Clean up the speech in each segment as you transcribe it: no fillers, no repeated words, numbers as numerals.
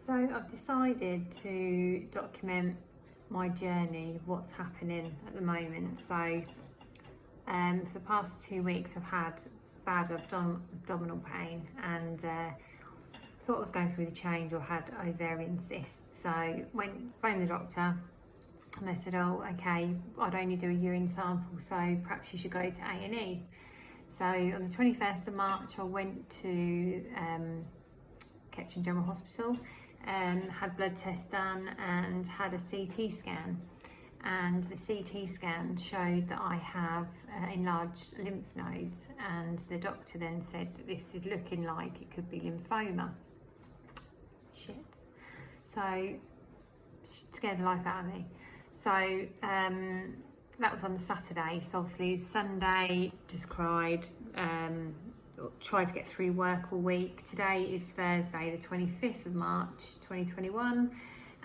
So I've decided to document my journey of what's happening at the moment. So for the past 2 weeks I've had bad abdominal pain and thought I was going through the change or had ovarian cysts. So phoned the doctor and they said, oh okay, I'd only do a urine sample, so perhaps you should go to A&E. So on the 21st of March I went to Kettering General Hospital and had blood tests done and had a CT scan, and the CT scan showed that I have enlarged lymph nodes, and the doctor then said that this is looking like it could be lymphoma. Shit. So scared the life out of me. So that was on the Saturday. So obviously Sunday just cried, tried to get through work all week. Today is Thursday the 25th of March 2021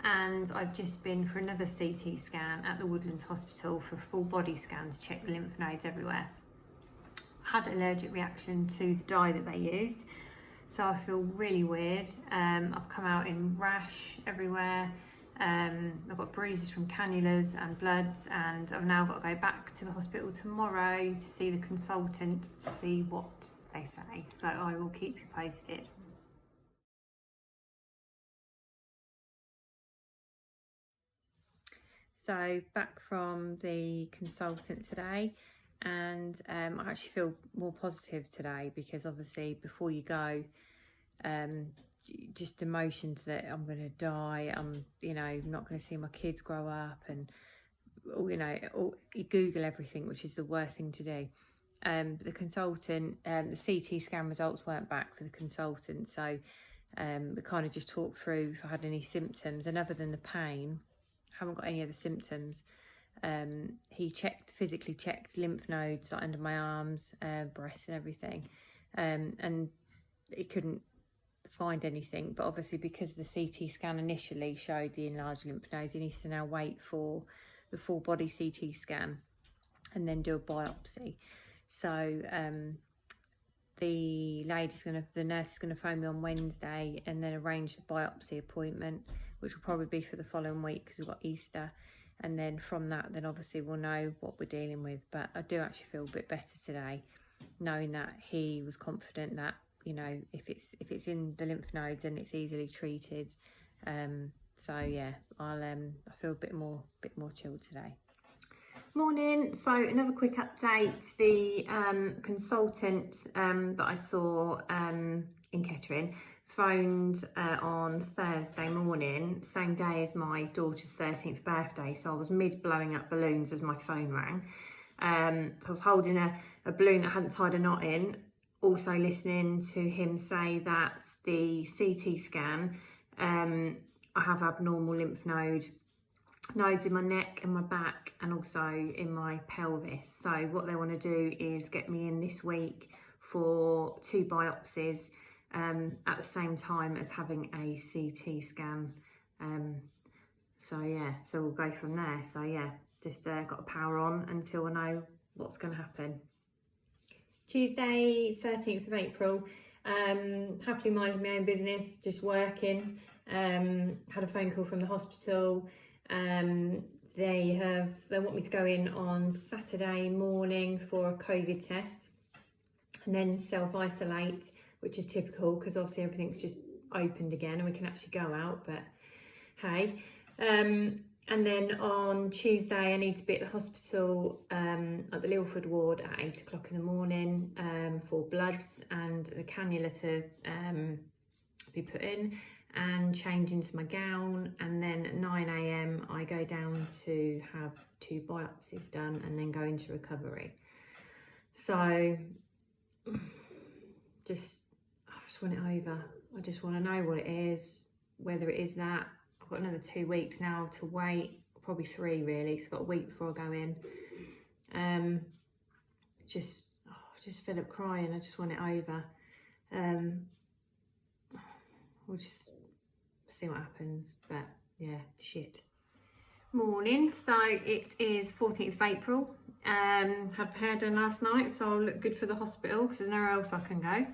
and I've just been for another CT scan at the Woodlands Hospital for a full body scan to check the lymph nodes everywhere. Had an allergic reaction to the dye that they used, so I feel really weird. I've come out in rash everywhere. I've got bruises from cannulas and bloods, and I've now got to go back to the hospital tomorrow to see the consultant to see what they say. So I will keep you posted. So back from the consultant today, and I actually feel more positive today because obviously before you go, just emotions that I'm going to die, I'm not going to see my kids grow up, and you Google everything, which is the worst thing to do. The consultant, the CT scan results weren't back for the consultant, so we kind of just talked through if I had any symptoms, and other than the pain, I haven't got any other symptoms. He physically checked lymph nodes like under my arms, breasts and everything, and he couldn't find anything, but obviously because the CT scan initially showed the enlarged lymph nodes, he needs to now wait for the full body CT scan and then do a biopsy. So the nurse is going to phone me on Wednesday and then arrange the biopsy appointment, which will probably be for the following week because we've got Easter, and then from that then obviously we'll know what we're dealing with. But I do actually feel a bit better today, knowing that he was confident that if it's in the lymph nodes and it's easily treated. So yeah, I feel a bit more chilled today. Morning. So another quick update. The consultant that I saw in Kettering phoned on Thursday morning, same day as my daughter's 13th birthday. So I was mid blowing up balloons as my phone rang. So I was holding a balloon that I hadn't tied a knot in, also listening to him say that the CT scan, I have abnormal lymph nodes in my neck and my back and also in my pelvis. So what they want to do is get me in this week for 2 biopsies at the same time as having a CT scan. So yeah, so we'll go from there. So yeah, just got to power on until I know what's going to happen. Tuesday 13th of April, happily minding my own business, just working. Had a phone call from the hospital. They want me to go in on Saturday morning for a COVID test and then self-isolate, which is typical because obviously everything's just opened again and we can actually go out, but hey. And then on Tuesday I need to be at the hospital at the Lilford ward at 8 o'clock in the morning for bloods and the cannula to be put in and change into my gown, and then at 9 AM I go down to have 2 biopsies done and then go into recovery. So I just want it over. I just want to know what it is, whether it is that. I've got another 2 weeks now to wait, probably 3 really, so I've got a week before I go in. Just feel up crying. I just want it over. We'll just see what happens, but yeah, shit. Morning, so it is 14th of April. Had my hair done last night, so I'll look good for the hospital because there's nowhere else I can go.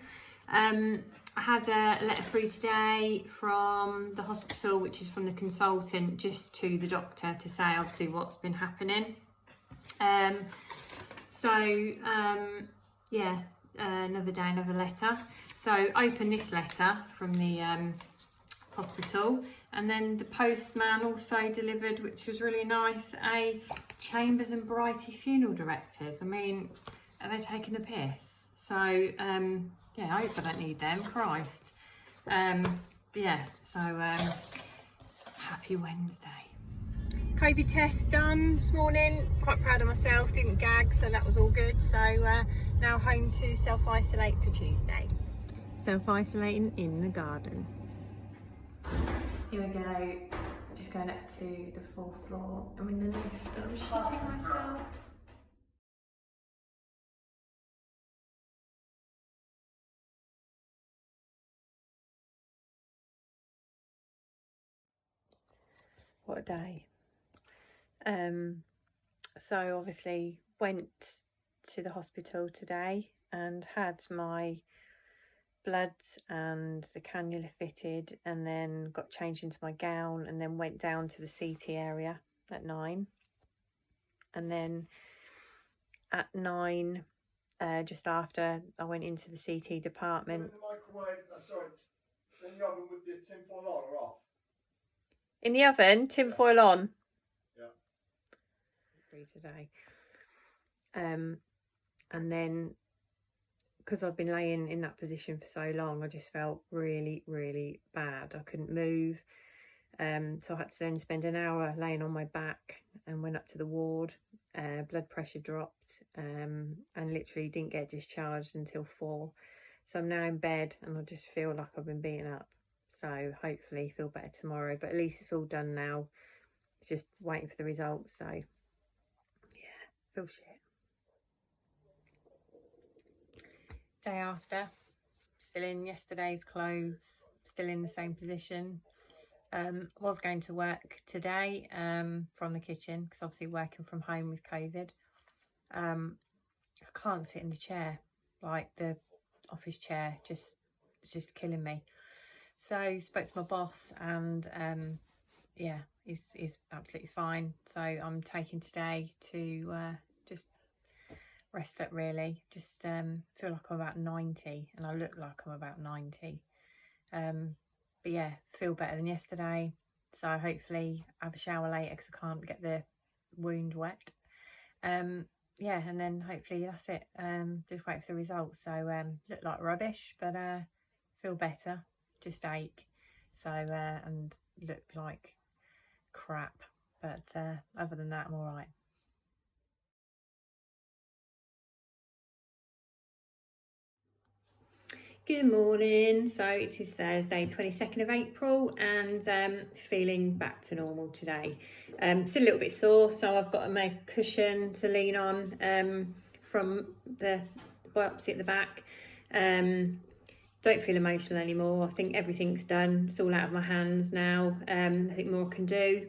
I had a letter through today from the hospital, which is from the consultant, just to the doctor to say obviously what's been happening. Another day, another letter. So open this letter from the hospital, and then the postman also delivered, which was really nice, a Chambers and Brighty funeral directors. I mean, are they taking the piss? So I hope I don't need them, Christ. Happy Wednesday. COVID test done this morning, quite proud of myself, didn't gag, so that was all good. So now home to self-isolate for Tuesday. Self-isolating in the garden. Here we go, just going up to the 4th floor. I'm in the lift and I'm shitting myself. What a day. So obviously went to the hospital today and had my bloods and the cannula fitted, and then got changed into my gown, and then went down to the CT area at 9. And then at 9, just after, I went into the CT department. In the microwave, in the oven with the tinfoil on or off? In the oven, tinfoil on. Yeah. Today. And then, because I've been laying in that position for so long, I just felt really, really bad. I couldn't move. So I had to then spend an hour laying on my back and went up to the ward. Blood pressure dropped, and literally didn't get discharged until 4. So I'm now in bed and I just feel like I've been beaten up. So hopefully feel better tomorrow, but at least it's all done now. Just waiting for the results. So yeah, feel shit. Day after, still in yesterday's clothes, still in the same position. Was going to work today from the kitchen, because obviously working from home with COVID. I can't sit in the chair, like the office chair, it's just killing me. So spoke to my boss, and he's absolutely fine. So I'm taking today to just rest up, really. Just feel like I'm about 90, and I look like I'm about 90. But yeah, feel better than yesterday. So hopefully have a shower later, because I can't get the wound wet. And then hopefully that's it. Just wait for the results. So look like rubbish, but feel better. Just ache. So and look like crap. But other than that, I'm all right. Good morning. So it is Thursday, 22nd of April, and feeling back to normal today. Still a little bit sore, so I've got a cushion to lean on from the biopsy at the back. Don't feel emotional anymore. I think everything's done. It's all out of my hands now. I think more I can do.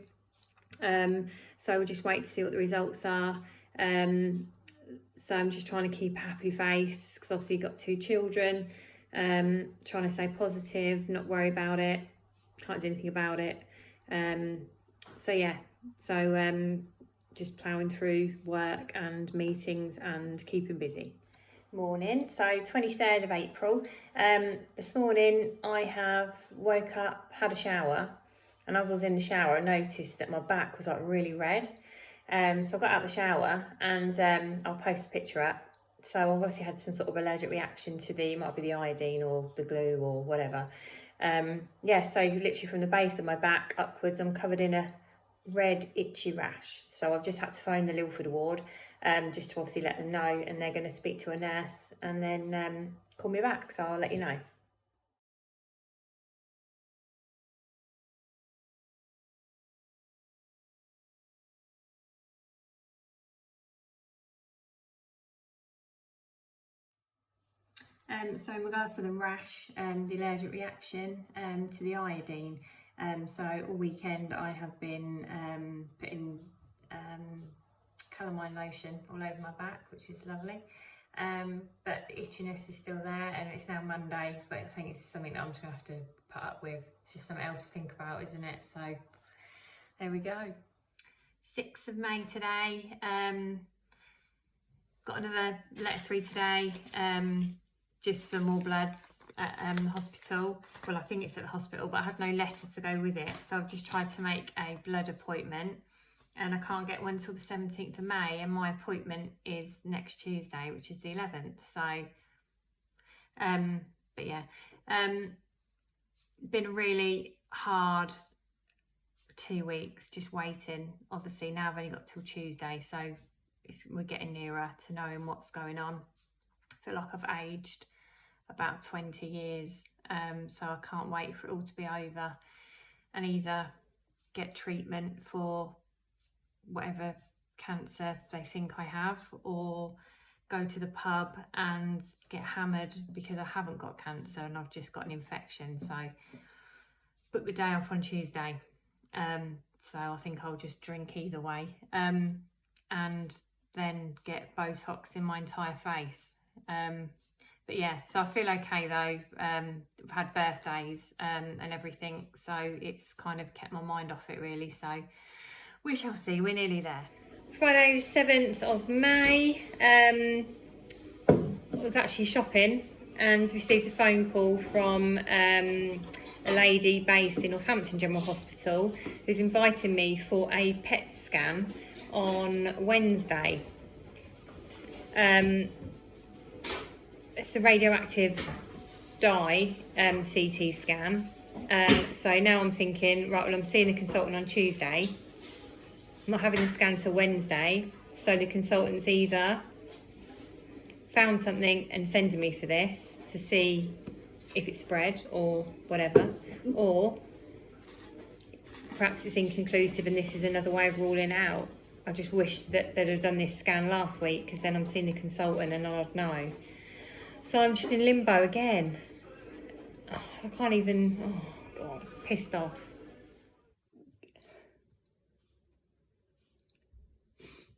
So we'll just wait to see what the results are. So I'm just trying to keep a happy face, because obviously got 2 children. Trying to stay positive, not worry about it, can't do anything about it. Just ploughing through work and meetings and keeping busy. Morning, so 23rd of April. This morning I have woke up, had a shower, and as I was in the shower I noticed that my back was like really red. So I got out of the shower, and I'll post a picture up. So I obviously had some sort of allergic reaction to it might be the iodine or the glue or whatever. So literally from the base of my back upwards, I'm covered in a red itchy rash. So I've just had to phone the Lilford ward just to obviously let them know, and they're going to speak to a nurse and then call me back. So I'll let you know. So in regards to the rash, the allergic reaction to the iodine, so all weekend I have been putting calamine lotion all over my back, which is lovely. But the itchiness is still there, and it's now Monday, but I think it's something that I'm just gonna have to put up with. It's just something else to think about, isn't it? So there we go. 6th of May today. Got another letter through today, just for more bloods at the hospital. Well, I think it's at the hospital, but I had no letter to go with it, so I've just tried to make a blood appointment, and I can't get one till the 17th of May, and my appointment is next Tuesday, which is the 11th. So but yeah, been a really hard 2 weeks just waiting. Obviously now I've only got till Tuesday, so we're getting nearer to knowing what's going on. I feel like I've aged about 20 years, so I can't wait for it all to be over and either get treatment for whatever cancer they think I have, or go to the pub and get hammered because I haven't got cancer and I've just got an infection. So book the day off on Tuesday, so I think I'll just drink either way, and then get Botox in my entire face. But yeah, so I feel okay though. I've had birthdays and everything, so it's kind of kept my mind off it really. So we shall see, we're nearly there. Friday the 7th of May, I was actually shopping and received a phone call from a lady based in Northampton General Hospital who's inviting me for a PET scan on Wednesday. It's a radioactive dye CT scan. So now I'm thinking, right, well, I'm seeing the consultant on Tuesday. I'm not having the scan till Wednesday, so the consultant's either found something and sending me for this to see if it's spread or whatever, or perhaps it's inconclusive and this is another way of ruling out. I just wish that they'd have done this scan last week, because then I'm seeing the consultant and I'd know. So I'm just in limbo again. Oh, I can't even, oh God, pissed off.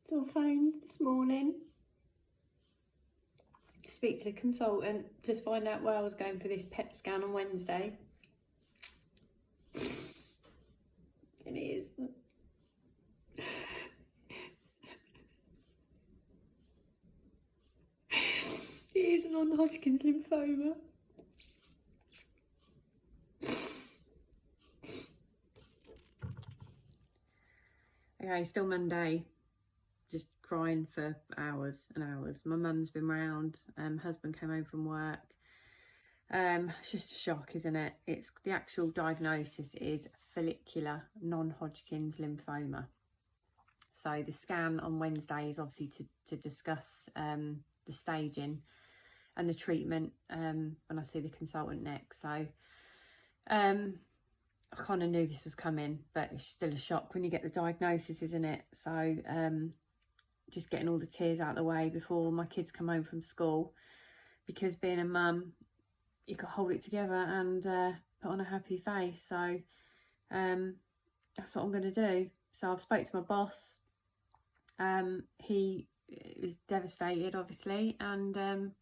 So I phoned this morning to speak to the consultant, just find out where I was going for this PET scan on Wednesday. And it is. It is Non Hodgkin's lymphoma. Okay, still Monday. Just crying for hours and hours. My mum's been round, husband came home from work. It's just a shock, isn't it? It's the actual diagnosis is follicular non-Hodgkin's lymphoma. So the scan on Wednesday is obviously to discuss the staging and the treatment when I see the consultant next. So I kind of knew this was coming, but it's still a shock when you get the diagnosis, isn't it? So just getting all the tears out of the way before my kids come home from school, because being a mum, you got to hold it together and put on a happy face. So that's what I'm going to do. So I've spoke to my boss. He is devastated, obviously, and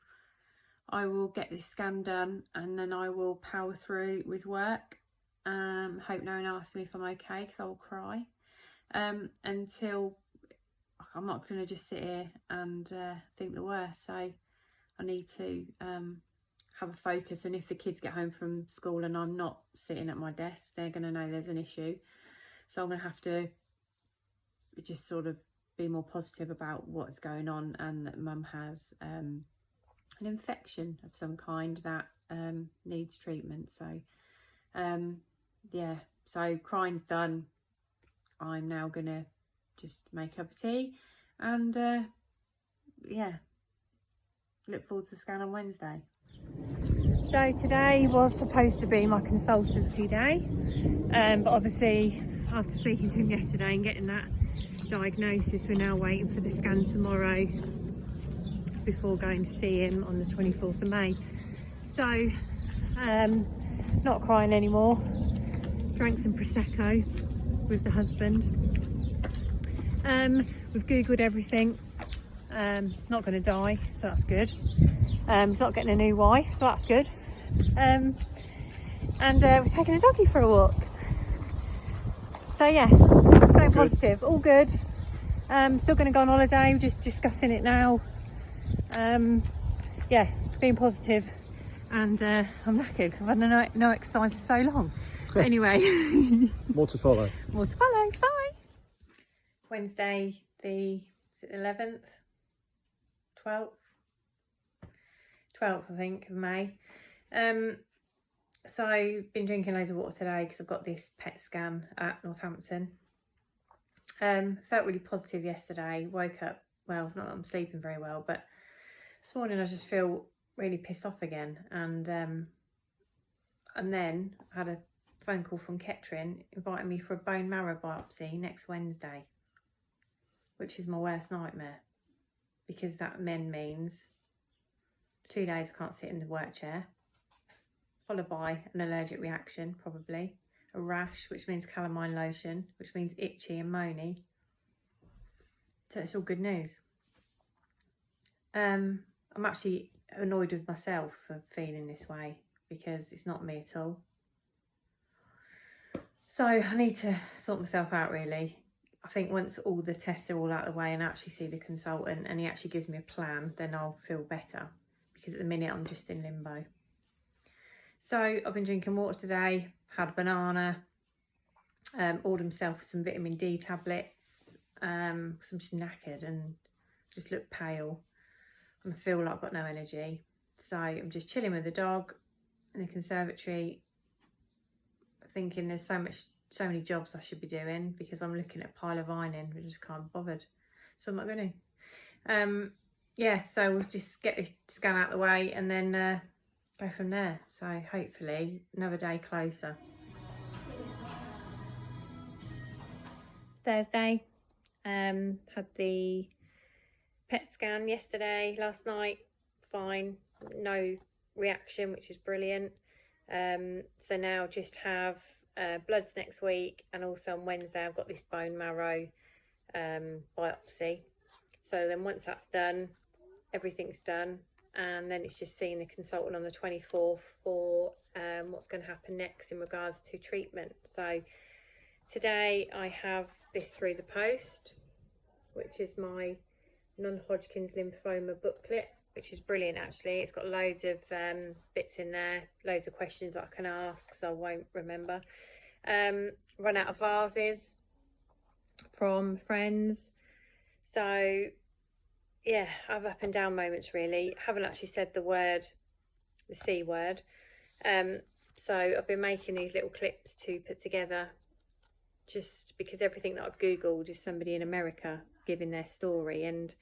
I will get this scan done and then I will power through with work. Hope no one asks me if I'm okay, because I will cry. Until I'm not going to just sit here and think the worst. So I need to have a focus, and if the kids get home from school and I'm not sitting at my desk, they're going to know there's an issue. So I'm going to have to just sort of be more positive about what's going on, and that mum has an infection of some kind that needs treatment. So yeah, so crying's done. I'm now going to just make up a tea and yeah, look forward to the scan on Wednesday. So today was supposed to be my consultancy day, but obviously after speaking to him yesterday and getting that diagnosis, we're now waiting for the scan tomorrow before going to see him on the 24th of May. So not crying anymore. Drank some Prosecco with the husband. We've googled everything. not going to die, so that's good. He's not getting a new wife, so that's good. And we're taking a doggy for a walk. So yeah, so positive, all good. Still going to go on holiday, we're just discussing it now. Yeah, being positive, and I'm knackered because I've had no exercise for so long. But anyway, More to follow. More to follow. Bye. Wednesday, the 11th, 12th, I think, of May. So been drinking loads of water today because I've got this PET scan at Northampton. Felt really positive yesterday. Woke up, well, not that I'm sleeping very well, but this morning I just feel really pissed off again. And then I had a phone call from Kettering inviting me for a bone marrow biopsy next Wednesday, which is my worst nightmare, because that then means 2 days I can't sit in the work chair, followed by an allergic reaction, probably a rash, which means calamine lotion, which means itchy and moany. So it's all good news. I'm actually annoyed with myself for feeling this way, because it's not me at all. So I need to sort myself out, really. I think once all the tests are all out of the way and I actually see the consultant and he actually gives me a plan, then I'll feel better, because at the minute I'm just in limbo. So I've been drinking water today, had a banana, ordered myself some vitamin D tablets, because I'm just knackered and just look pale and I feel like I've got no energy. So I'm just chilling with the dog in the conservatory, thinking there's so many jobs I should be doing, because I'm looking at a pile of ironing, I just can't be bothered. So I'm not going to. Yeah, so we'll just get this scan out of the way and then go from there. So hopefully another day closer. Thursday, had the PET scan last night, fine, no reaction, which is brilliant. So now just have bloods next week, and also on Wednesday I've got this bone marrow biopsy. So then once that's done, everything's done, and then it's just seeing the consultant on the 24th for what's going to happen next in regards to treatment. So today I have this through the post, which is my Non Hodgkin's lymphoma booklet, which is brilliant actually. It's got loads of bits in there, loads of questions that I can ask, so I won't remember. Run out of vases from friends. So yeah, I have up and down moments really. Haven't actually said the C word. So I've been making these little clips to put together, just because everything that I've Googled is somebody in America giving their story, and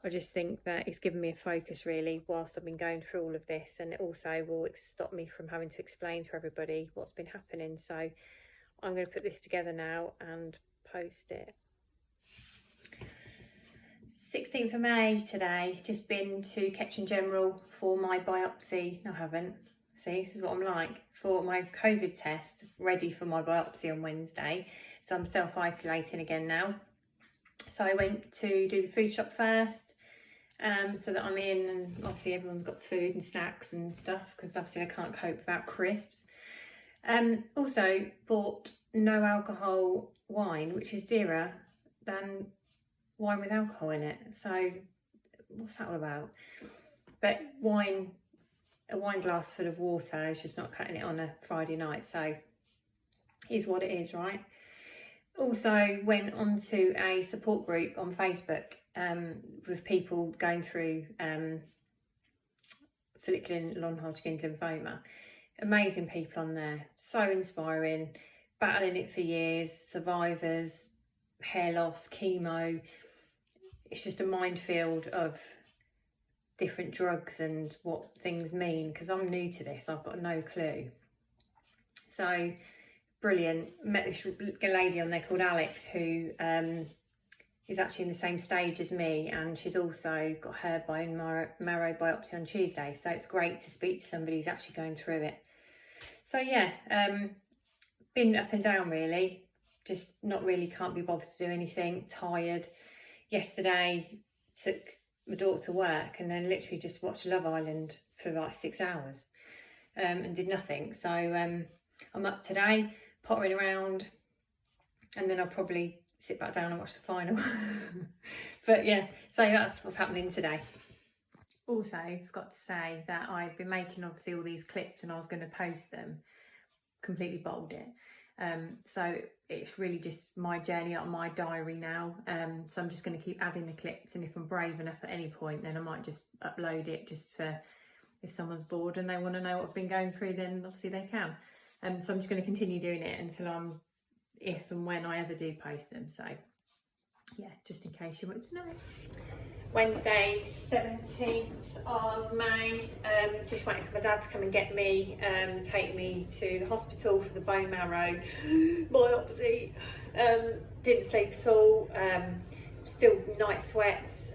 I just think that it's given me a focus really whilst I've been going through all of this, and it also will stop me from having to explain to everybody what's been happening. So I'm going to put this together now and post it. 16th of May today, just been to Kettering General for my biopsy. No, I haven't. See, this is what I'm like. For my COVID test, ready for my biopsy on Wednesday. So I'm self-isolating again now. So I went to do the food shop first, so that I'm in, and obviously everyone's got food and snacks and stuff, because obviously I can't cope without crisps. Also bought no alcohol wine, which is dearer than wine with alcohol in it. So what's that all about? But a wine glass full of water is just not cutting it on a Friday night, so is what it is, right? Also went onto a support group on Facebook with people going through follicular Non Hodgkin lymphoma. Amazing people on there, so inspiring, battling it for years, survivors, hair loss, chemo. It's just a minefield of different drugs and what things mean, because I'm new to this, I've got no clue. So brilliant. Met this lady on there called Alex, who is actually in the same stage as me, and she's also got her bone marrow biopsy on Tuesday, so it's great to speak to somebody who's actually going through it. So yeah, been up and down really, just not really, can't be bothered to do anything, tired. Yesterday took my daughter to work and then literally just watched Love Island for like 6 hours and did nothing. So I'm up today, pottering around, and then I'll probably sit back down and watch the final. But yeah, so that's what's happening today. Also, I forgot to say that I've been making obviously all these clips and I was going to post them, completely bottled it. So it's really just my journey, like my diary now. So I'm just going to keep adding the clips, and if I'm brave enough at any point, then I might just upload it just for if someone's bored and they want to know what I've been going through, then obviously they can. So I'm just going to continue doing it until if and when I ever do post them. So yeah, just in case you want to know. Wednesday, 17th of May, just waiting for my dad to come and get me, take me to the hospital for the bone marrow biopsy. Didn't sleep at all, still night sweats.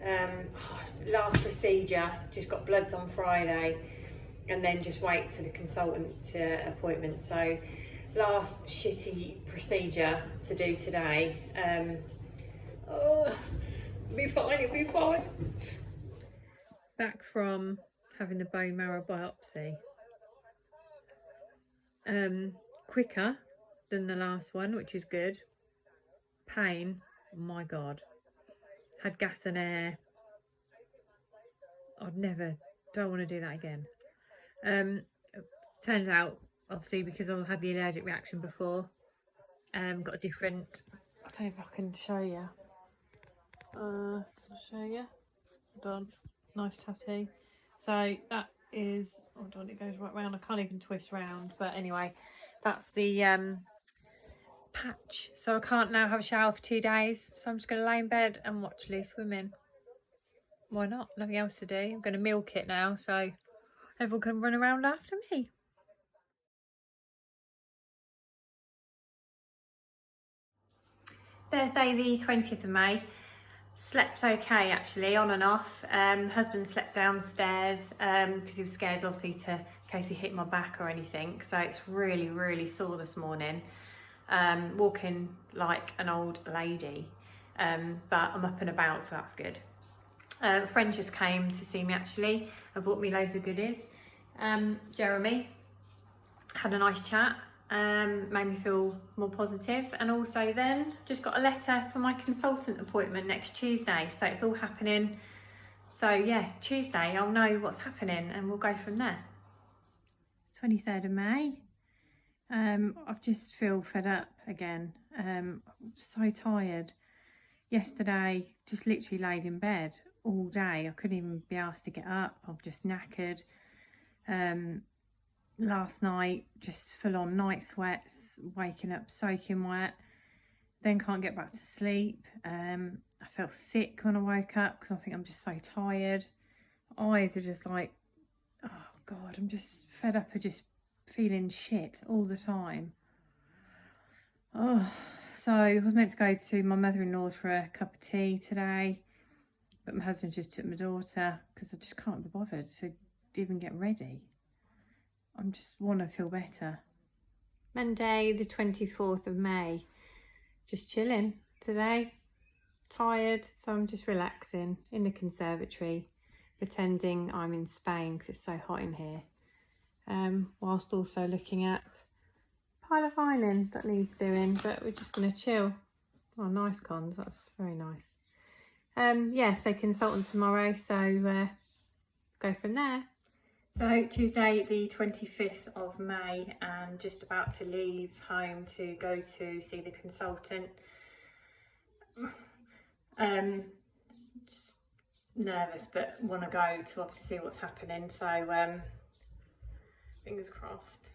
Last procedure, just got bloods on Friday, and then just wait for the consultant appointment. So last shitty procedure to do today. It'll be fine. Back from having the bone marrow biopsy. Quicker than the last one, which is good. Pain, oh my God. Had gas and air. Don't want to do that again. Turns out, obviously, because I've had the allergic reaction before, got a different, I don't know if I can show you. I'll show you. Hold on. Nice tattoo. So that is, hold on, it goes right round. I can't even twist round. But anyway, that's the patch. So I can't now have a shower for 2 days. So I'm just going to lay in bed and watch Loose Women. Why not? Nothing else to do. I'm going to milk it now so everyone can run around after me. Thursday the 20th of May. Slept okay actually, on and off. Husband slept downstairs because he was scared obviously in case he hit my back or anything. So it's really sore this morning. Walking like an old lady, but I'm up and about, so that's good. A friend just came to see me actually and bought me loads of goodies. Jeremy had a nice chat. Made me feel more positive, and also then just got a letter for my consultant appointment next Tuesday, so it's all happening. So yeah, Tuesday I'll know what's happening and we'll go from there. 23rd of May. I just feel fed up again. I'm so tired. Yesterday just literally laid in bed all day. I couldn't even be asked to get up. I'm just knackered. Last night, just full on night sweats, waking up soaking wet, then can't get back to sleep. I felt sick when I woke up because I think I'm just so tired. My eyes are just like, oh God, I'm just fed up of just feeling shit all the time. Oh, so I was meant to go to my mother-in-law's for a cup of tea today, but my husband just took my daughter because I just can't be bothered to even get ready. I just want to feel better. Monday the 24th of May. Just chilling today. Tired, so I'm just relaxing in the conservatory, pretending I'm in Spain because it's so hot in here. Whilst also looking at a pile of ironing that needs doing, but we're just going to chill. Oh, nice cons, that's very nice. Yeah, so consultant tomorrow, so go from there. So Tuesday the 25th of May, and just about to leave home to go to see the consultant. Just nervous, but want to go to obviously see what's happening, so fingers crossed.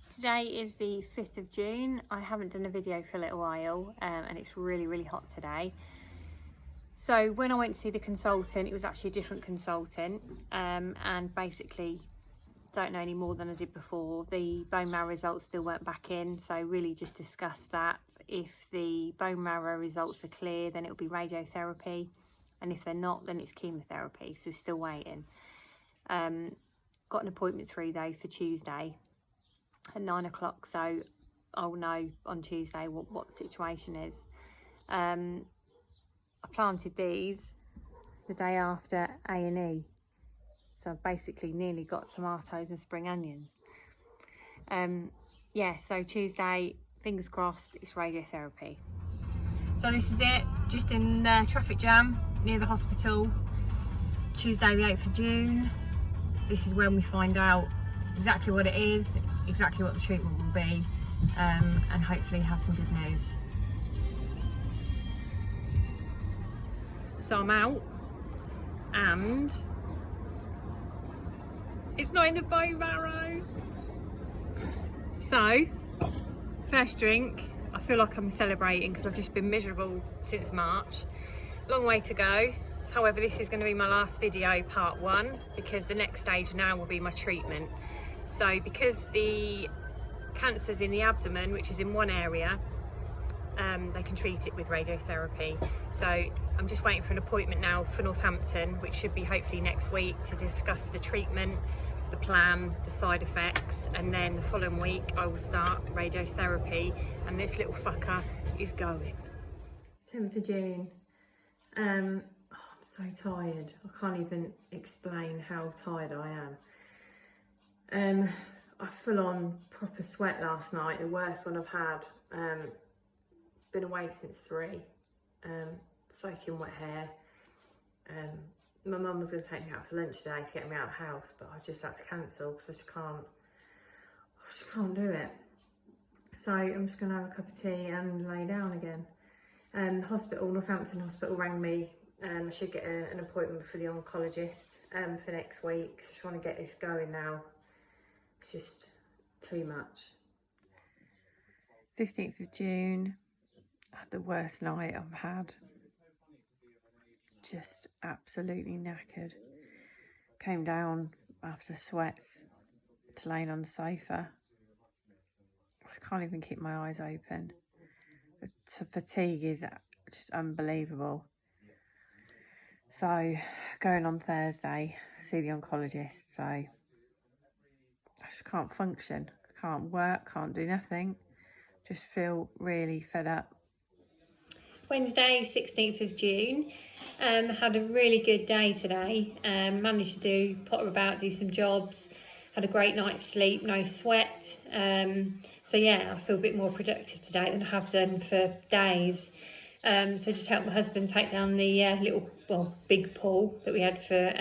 Today is the 5th of June. I haven't done a video for a little while, and it's really hot today. So when I went to see the consultant, it was actually a different consultant, and basically don't know any more than I did before. The bone marrow results still weren't back in, so really just discussed that. If the bone marrow results are clear, then it'll be radiotherapy, and if they're not, then it's chemotherapy, so still waiting. Got an appointment through though for Tuesday at 9 o'clock, so I'll know on Tuesday what the situation is. I planted these the day after A&E. So I've basically nearly got tomatoes and spring onions. Yeah, so Tuesday, fingers crossed, it's radiotherapy. So this is it, just in the traffic jam near the hospital, Tuesday the 8th of June. This is when we find out exactly what it is, exactly what the treatment will be, and hopefully have some good news. So I'm out, and it's not in the bone marrow. So, first drink, I feel like I'm celebrating because I've just been miserable since March. Long way to go. However, this is going to be my last video, part 1, because the next stage now will be my treatment. So because the cancer's in the abdomen, which is in one area, they can treat it with radiotherapy. So I'm just waiting for an appointment now for Northampton, which should be hopefully next week, to discuss the treatment, the plan, the side effects, and then the following week I will start radiotherapy, and this little fucker is going. 10th of June. I'm so tired. I can't even explain how tired I am. I full on proper sweat last night, the worst one I've had. Been awake since 3. Soaking wet hair. My mum was going to take me out for lunch today to get me out of the house, but I just had to cancel because I just can't do it. So I'm just going to have a cup of tea and lay down again. Northampton Hospital rang me. I should get an appointment for the oncologist for next week. So I just want to get this going now. It's just too much. 15th of June. I had the worst night I've had. Just absolutely knackered. Came down after sweats to laying on the sofa. I can't even keep my eyes open. The fatigue is just unbelievable. So going on Thursday, see the oncologist. So I just can't function. Can't work, can't do nothing. Just feel really fed up. Wednesday, 16th of June. Had a really good day today. Managed to potter about, do some jobs. Had a great night's sleep, no sweat. So yeah, I feel a bit more productive today than I have done for days. So just helped my husband take down the big pool that we had for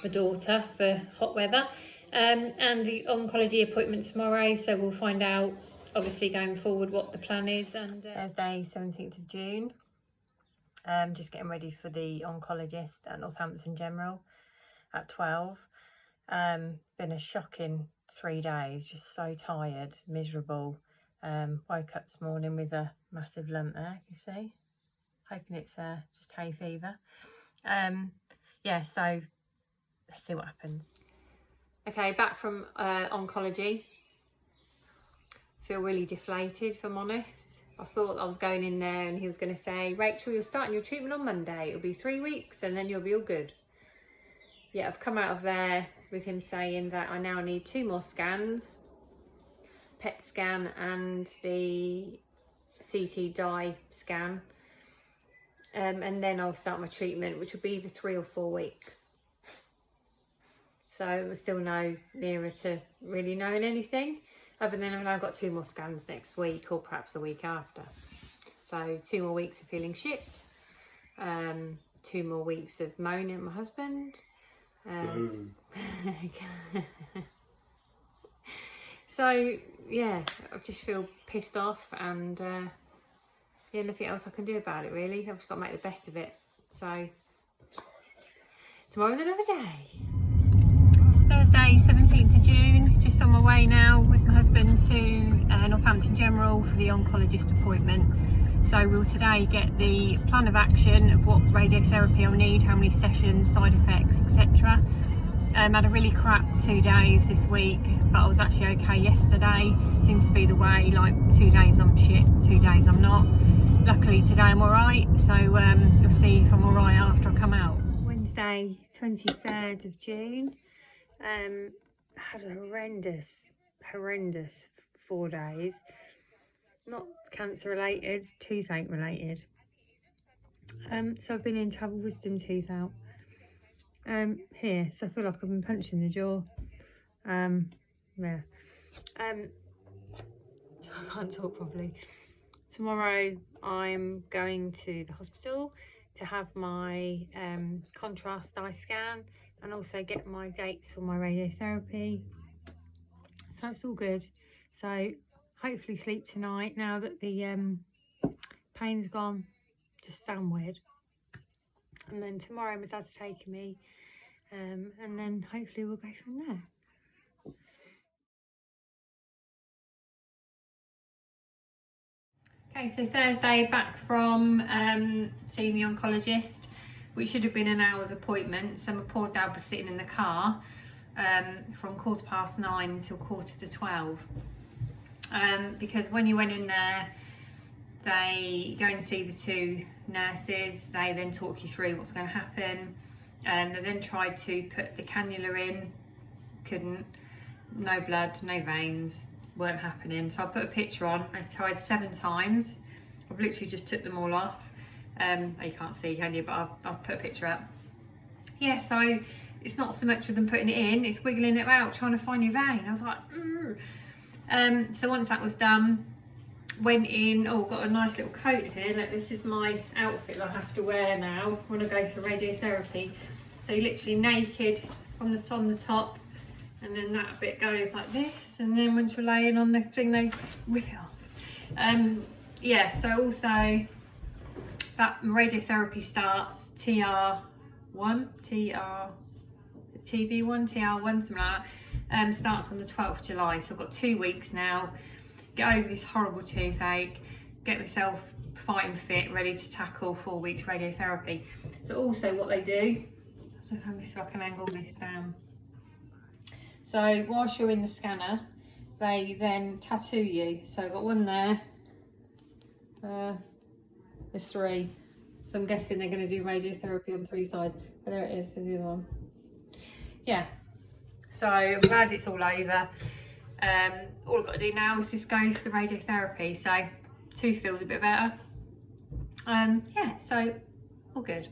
my daughter for hot weather. And the oncology appointment tomorrow, so we'll find out, obviously going forward, what the plan is. And Thursday, 17th of June, just getting ready for the oncologist at Northampton General at 12. Been a shocking 3 days, just so tired, miserable. Woke up this morning with a massive lump there, you see. Hoping it's just hay fever. Yeah, so let's see what happens. Okay, back from oncology. Feel really deflated, if I'm honest. I thought I was going in there and he was going to say, Rachel, you're starting your treatment on Monday. It'll be 3 weeks and then you'll be all good. Yeah, I've come out of there with him saying that I now need 2 more scans, PET scan and the CT dye scan. And then I'll start my treatment, which will be either 3 or 4 weeks. So I'm still no nearer to really knowing anything, other than I've got 2 more scans next week or perhaps a week after. So 2 more weeks of feeling shit, 2 more weeks of moaning at my husband. So yeah, I just feel pissed off, and yeah, nothing else I can do about it really. I've just got to make the best of it. So tomorrow's another day. Thursday, 17th of June, just on my way now with my husband to Northampton General for the oncologist appointment. So we'll today get the plan of action of what radiotherapy I'll need, how many sessions, side effects, etc. Had a really crap 2 days this week, but I was actually okay yesterday. Seems to be the way, like 2 days I'm shit, 2 days I'm not. Luckily today I'm alright, so you'll see if I'm alright after I come out. Wednesday, 23rd of June. Had a horrendous 4 days. Not cancer related, toothache related. So I've been in to have a wisdom tooth out here, so I feel like I've been punched in the jaw. Yeah. I can't talk properly. Tomorrow I'm going to the hospital to have my contrast eye scan and also get my dates for my radiotherapy. So it's all good. So hopefully sleep tonight now that the pain's gone. Just sound weird. And then tomorrow my dad's taking me, and then hopefully we'll go from there. Okay, so Thursday back from seeing the oncologist, which should have been an hour's appointment. So my poor dad was sitting in the car from 9:15 until 11:45. Because when you went in there, they go and see the two nurses. They then talk you through what's going to happen. They then tried to put the cannula in, couldn't. No blood, no veins, weren't happening. So I put a picture on. I tried 7 times. I've literally just took them all off. You can't see, can you? But I've put a picture up. Yeah, so it's not so much with them putting it in, it's wiggling it out, trying to find your vein. I was like, ugh. So once that was done, went in. Got a nice little coat here. Look, this is my outfit I have to wear now when I go for radiotherapy. So you're literally naked from on the top, and then that bit goes like this, and then once you're laying on the thing they rip it off. Yeah, so also that radiotherapy starts TV1, something like that, starts on the 12th of July. So I've got 2 weeks now, get over this horrible toothache, get myself fighting fit, ready to tackle 4 weeks radiotherapy. So also what they do, so I can angle this down. So whilst you're in the scanner, they then tattoo you. So I've got one there, there's 3. So I'm guessing they're going to do radiotherapy on 3 sides. Oh, there it is, there's the other one. Yeah, so I'm glad it's all over. All I've got to do now is just go for the radiotherapy. So tooth feels a bit better. Yeah, so all good.